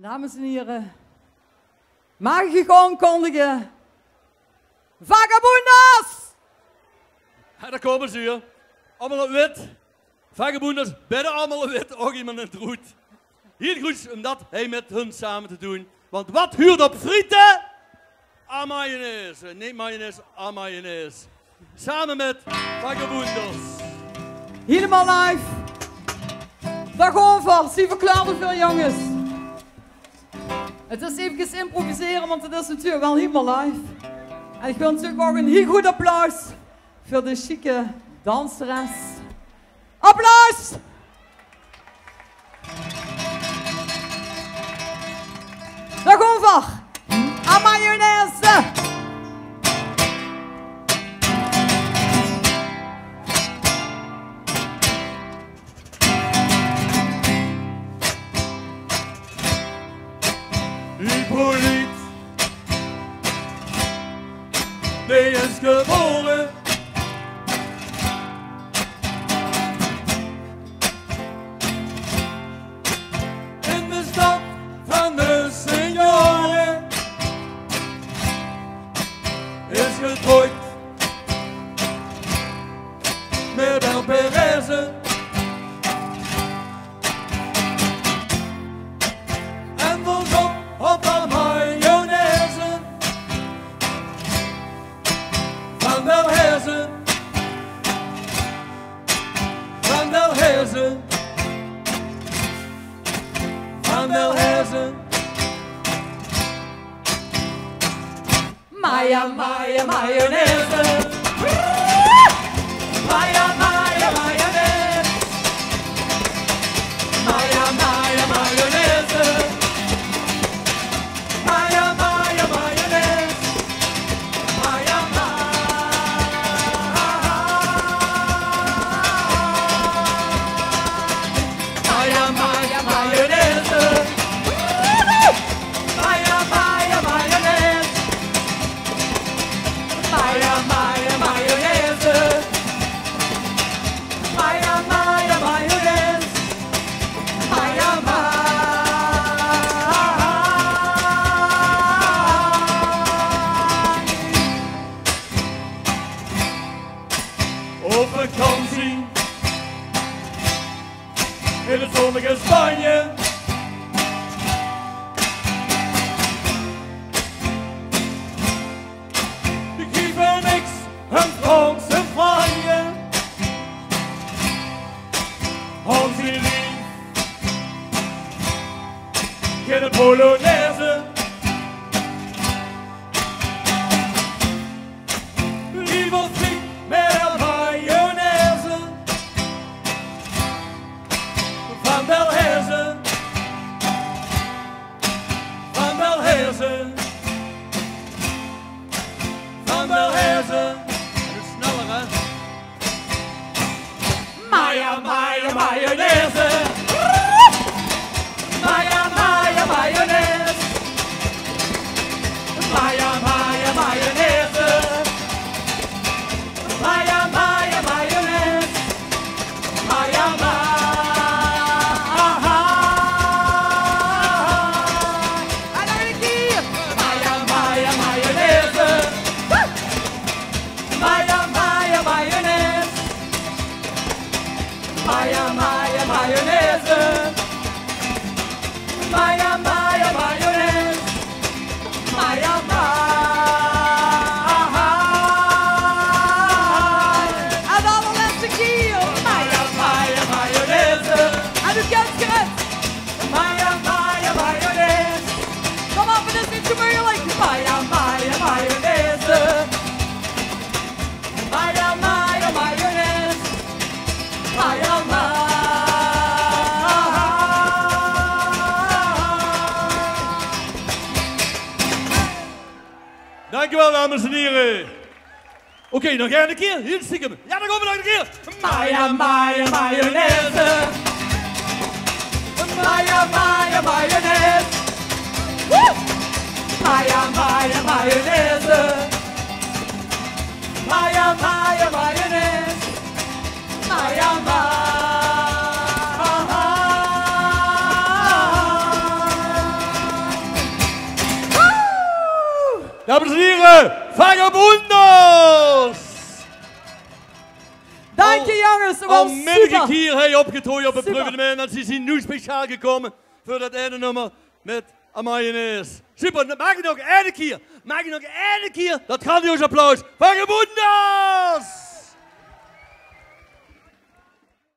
Dames en heren, mag ik je aankondigen? Vagabondas! Ja, daar komen ze hier. Allemaal in wit. Vagabondas, bijna allemaal in wit. Ook iemand in het roet. Hier goed om dat met hun samen te doen. Want wat huurt op frieten? A mayonaise. Niet mayonaise, a mayonaise. Samen met Vagabondas. Helemaal live. Daar gaan we voor. Zie verklaarden veel jongens. Het is even improviseren, want het is natuurlijk wel helemaal live. En ik wil natuurlijk ook een heel goed applaus voor de chique danseres. Applaus! Daar gaan we voor. A mayonaise. Hippolyte, die is geboren. In de stad van de senioren. Is getrouwd met een Pereze. En was op de mayonaise van der Heersen. Van der Heersen. Van der Heersen. Maya, Maya, mayonaise. Maya, Maya, mayonaise. Maya, Maya, mayonaise. Maya, Maya, mayonaise. Maya, Maya, Maya, mayonaise. Maya, Maya, mayonaise. Maya, Maya, mayonaise. Maya, Maya, mayonaise. Maya, Op vakantie in het zonnige Spanje. Ik geef er niks, een Franse Franje. Hansie lief, geen Polonaise. Liever friet met een mayonaise. Van der Heersen. Van der Heersen. Van der Heersen. En sneller hè. Maya, Maya, mayonaise. Maya, Maya, mayonaise. Maya, Maya, mayonaise. Maya, Maya, mayonaise. Maya, en nog een keer. Maya, Maya, mayonaise. Maya, Maya, mayonaise. Maya, Maya, mayonaise. Maya, Maya, mayonaise. Maya, en de allerlaatste keer. Maya, Maya, mayonaise. En u kent het. Maya, Maya, mayonaise. Kom op, het is niet zo moeilijk. Maya, Maya, mayonaise. Maya, Maya, mayonaise. Maya, Dankjewel dames en heren. Oké, nog een keer. Hier stiekem. Ja, dan gaan we nog een keer. Maya, Maya, mayonaise. Maya, Maya, mayonaise. Woo! Maya, Maya, mayonaise. Maya, Maya, mayonaise. Maya, Maya. Dames en heren, Vagabonders! Dank je jongens, dat Al was middag super. hier hij opgetrooid op het Super. evenement. En ze zijn nu speciaal gekomen voor dat ene nummer met mayonaise. Super, dan maak je nog één keer. Maak je nog één keer dat grandioos applaus. Vagabonders!